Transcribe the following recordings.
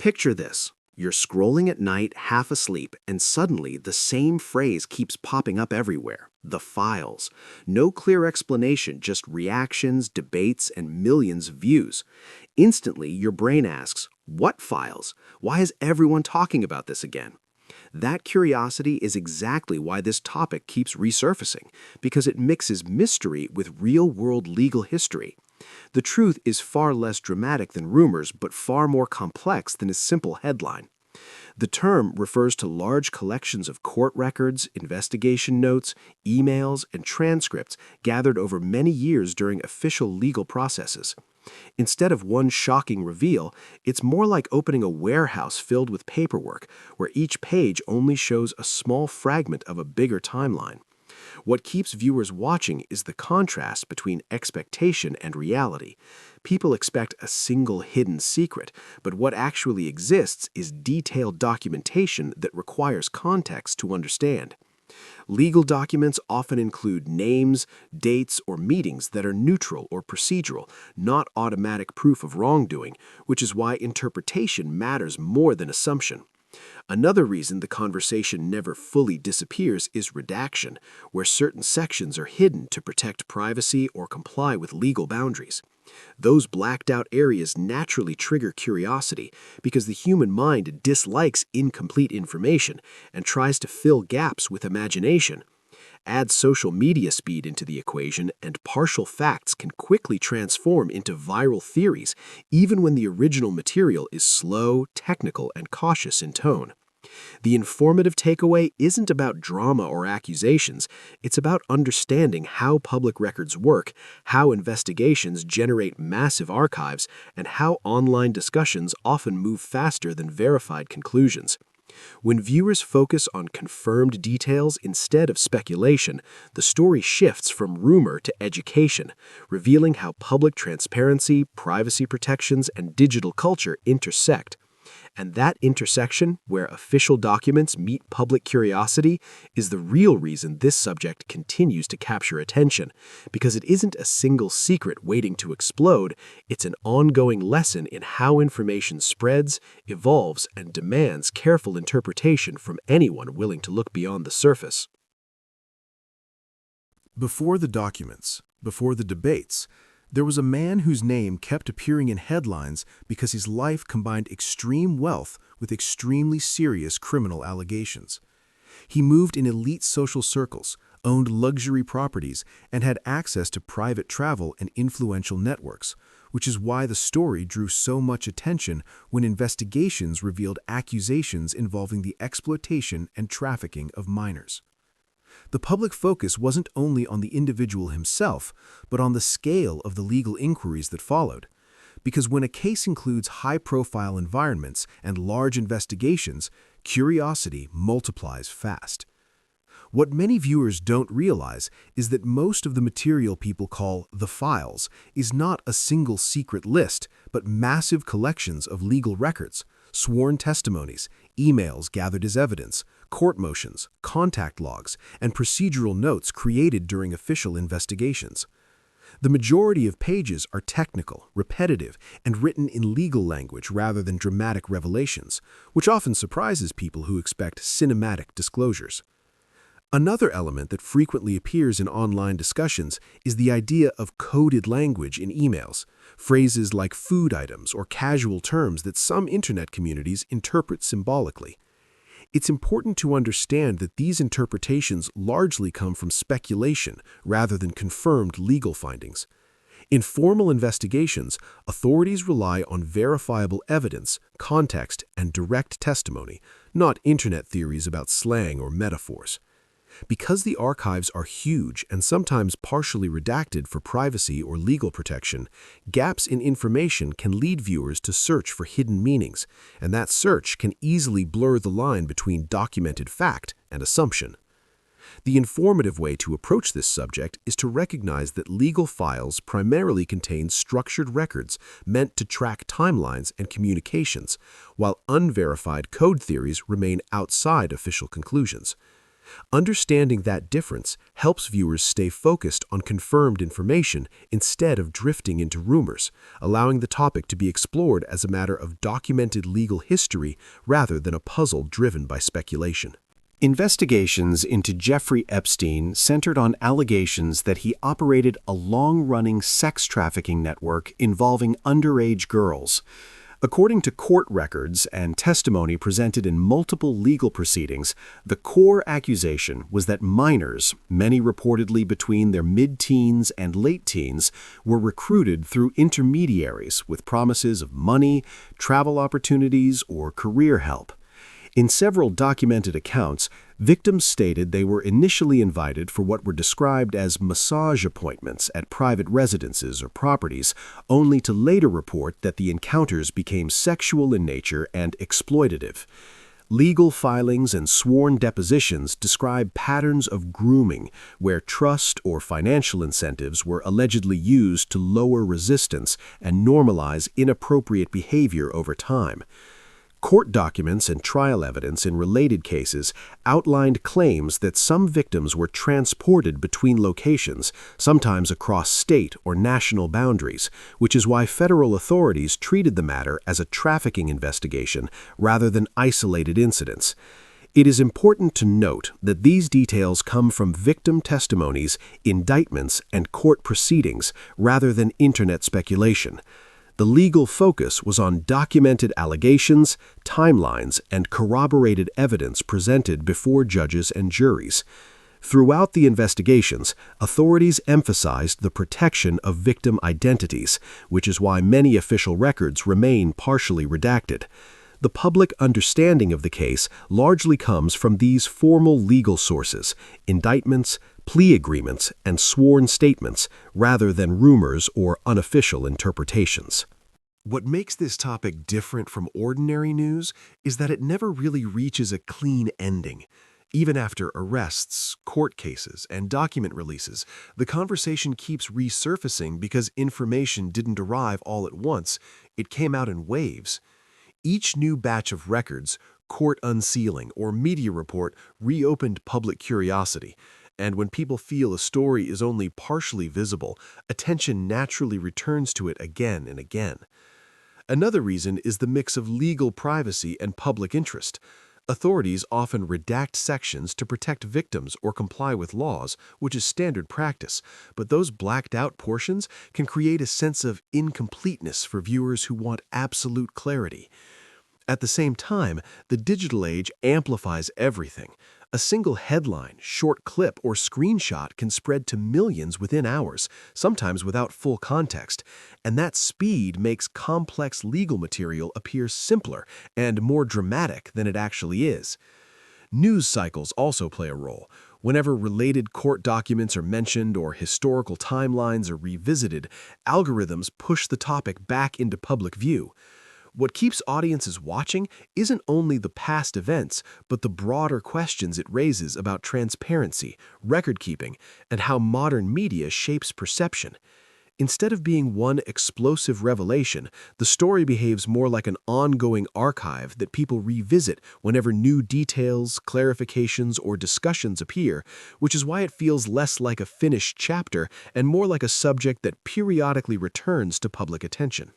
Picture this. You're scrolling at night, half asleep, and suddenly the same phrase keeps popping up everywhere. The files. No clear explanation, just reactions, debates, and millions of views. Instantly, your brain asks, what files? Why is everyone talking about this again? That curiosity is exactly why this topic keeps resurfacing, because it mixes mystery with real-world legal history. The truth is far less dramatic than rumors, but far more complex than a simple headline. The term refers to large collections of court records, investigation notes, emails, and transcripts gathered over many years during official legal processes. Instead of one shocking reveal, it's more like opening a warehouse filled with paperwork, where each page only shows a small fragment of a bigger timeline. What keeps viewers watching is the contrast between expectation and reality. People expect a single hidden secret, but what actually exists is detailed documentation that requires context to understand. Legal documents often include names, dates, or meetings that are neutral or procedural, not automatic proof of wrongdoing, which is why interpretation matters more than assumption. Another reason the conversation never fully disappears is redaction, where certain sections are hidden to protect privacy or comply with legal boundaries. Those blacked-out areas naturally trigger curiosity because the human mind dislikes incomplete information and tries to fill gaps with imagination. Add social media speed into the equation, and partial facts can quickly transform into viral theories, even when the original material is slow, technical, and cautious in tone. The informative takeaway isn't about drama or accusations, it's about understanding how public records work, how investigations generate massive archives, and how online discussions often move faster than verified conclusions. When viewers focus on confirmed details instead of speculation, the story shifts from rumor to education, revealing how public transparency, privacy protections, and digital culture intersect. And that intersection, where official documents meet public curiosity, is the real reason this subject continues to capture attention, because it isn't a single secret waiting to explode, it's an ongoing lesson in how information spreads, evolves, and demands careful interpretation from anyone willing to look beyond the surface. Before the documents, before the debates, there was a man whose name kept appearing in headlines because his life combined extreme wealth with extremely serious criminal allegations. He moved in elite social circles, owned luxury properties, and had access to private travel and influential networks, which is why the story drew so much attention when investigations revealed accusations involving the exploitation and trafficking of minors. The public focus wasn't only on the individual himself, but on the scale of the legal inquiries that followed. Because when a case includes high-profile environments and large investigations, curiosity multiplies fast. What many viewers don't realize is that most of the material people call the files is not a single secret list, but massive collections of legal records, sworn testimonies, emails gathered as evidence, court motions, contact logs, and procedural notes created during official investigations. The majority of pages are technical, repetitive, and written in legal language rather than dramatic revelations, which often surprises people who expect cinematic disclosures. Another element that frequently appears in online discussions is the idea of coded language in emails, phrases like food items or casual terms that some internet communities interpret symbolically. It's important to understand that these interpretations largely come from speculation rather than confirmed legal findings. In formal investigations, authorities rely on verifiable evidence, context, and direct testimony, not internet theories about slang or metaphors. Because the archives are huge and sometimes partially redacted for privacy or legal protection, gaps in information can lead viewers to search for hidden meanings, and that search can easily blur the line between documented fact and assumption. The informative way to approach this subject is to recognize that legal files primarily contain structured records meant to track timelines and communications, while unverified code theories remain outside official conclusions. Understanding that difference helps viewers stay focused on confirmed information instead of drifting into rumors, allowing the topic to be explored as a matter of documented legal history rather than a puzzle driven by speculation. Investigations into Jeffrey Epstein centered on allegations that he operated a long-running sex trafficking network involving underage girls. According to court records and testimony presented in multiple legal proceedings, the core accusation was that minors, many reportedly between their mid-teens and late teens, were recruited through intermediaries with promises of money, travel opportunities, or career help. In several documented accounts, victims stated they were initially invited for what were described as massage appointments at private residences or properties, only to later report that the encounters became sexual in nature and exploitative. Legal filings and sworn depositions describe patterns of grooming, where trust or financial incentives were allegedly used to lower resistance and normalize inappropriate behavior over time. Court documents and trial evidence in related cases outlined claims that some victims were transported between locations, sometimes across state or national boundaries, which is why federal authorities treated the matter as a trafficking investigation rather than isolated incidents. It is important to note that these details come from victim testimonies, indictments, and court proceedings rather than internet speculation. The legal focus was on documented allegations, timelines, and corroborated evidence presented before judges and juries. Throughout the investigations, authorities emphasized the protection of victim identities, which is why many official records remain partially redacted. The public understanding of the case largely comes from these formal legal sources, indictments, plea agreements, and sworn statements, rather than rumors or unofficial interpretations. What makes this topic different from ordinary news is that it never really reaches a clean ending. Even after arrests, court cases, and document releases, the conversation keeps resurfacing because information didn't arrive all at once, it came out in waves. Each new batch of records, court unsealing, or media report reopened public curiosity. And when people feel a story is only partially visible, attention naturally returns to it again and again. Another reason is the mix of legal privacy and public interest. Authorities often redact sections to protect victims or comply with laws, which is standard practice, but those blacked-out portions can create a sense of incompleteness for viewers who want absolute clarity. At the same time, the digital age amplifies everything. A single headline, short clip, or screenshot can spread to millions within hours, sometimes without full context, and that speed makes complex legal material appear simpler and more dramatic than it actually is. News cycles also play a role. Whenever related court documents are mentioned or historical timelines are revisited, algorithms push the topic back into public view. What keeps audiences watching isn't only the past events, but the broader questions it raises about transparency, record-keeping, and how modern media shapes perception. Instead of being one explosive revelation, the story behaves more like an ongoing archive that people revisit whenever new details, clarifications, or discussions appear, which is why it feels less like a finished chapter and more like a subject that periodically returns to public attention.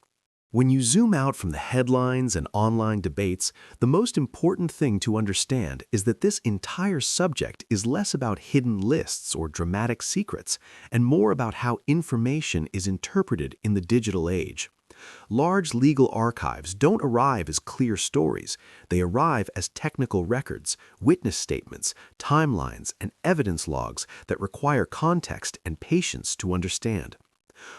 When you zoom out from the headlines and online debates, the most important thing to understand is that this entire subject is less about hidden lists or dramatic secrets, and more about how information is interpreted in the digital age. Large legal archives don't arrive as clear stories. They arrive as technical records, witness statements, timelines, and evidence logs that require context and patience to understand.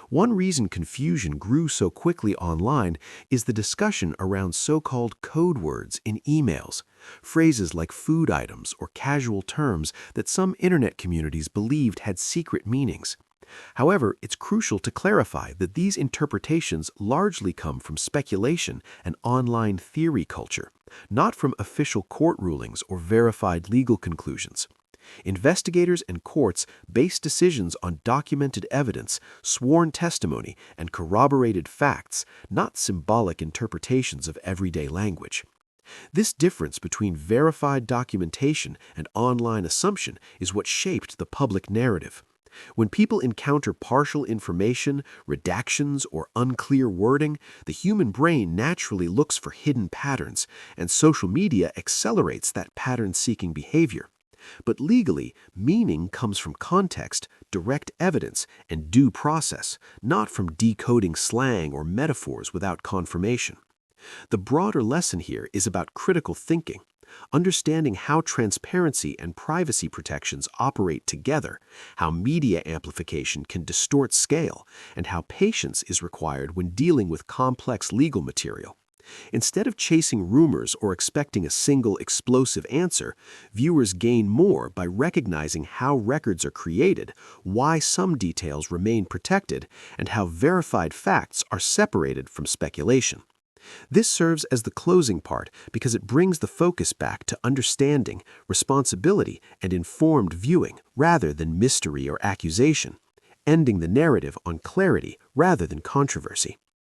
One reason confusion grew so quickly online is the discussion around so-called code words in emails, phrases like food items or casual terms that some internet communities believed had secret meanings. However, it's crucial to clarify that these interpretations largely come from speculation and online theory culture, not from official court rulings or verified legal conclusions. Investigators and courts base decisions on documented evidence, sworn testimony, and corroborated facts, not symbolic interpretations of everyday language. This difference between verified documentation and online assumption is what shaped the public narrative. When people encounter partial information, redactions, or unclear wording, the human brain naturally looks for hidden patterns, and social media accelerates that pattern-seeking behavior. But legally, meaning comes from context, direct evidence, and due process, not from decoding slang or metaphors without confirmation. The broader lesson here is about critical thinking, understanding how transparency and privacy protections operate together, how media amplification can distort scale, and how patience is required when dealing with complex legal material. Instead of chasing rumors or expecting a single explosive answer, viewers gain more by recognizing how records are created, why some details remain protected, and how verified facts are separated from speculation. This serves as the closing part because it brings the focus back to understanding, responsibility, and informed viewing rather than mystery or accusation, ending the narrative on clarity rather than controversy.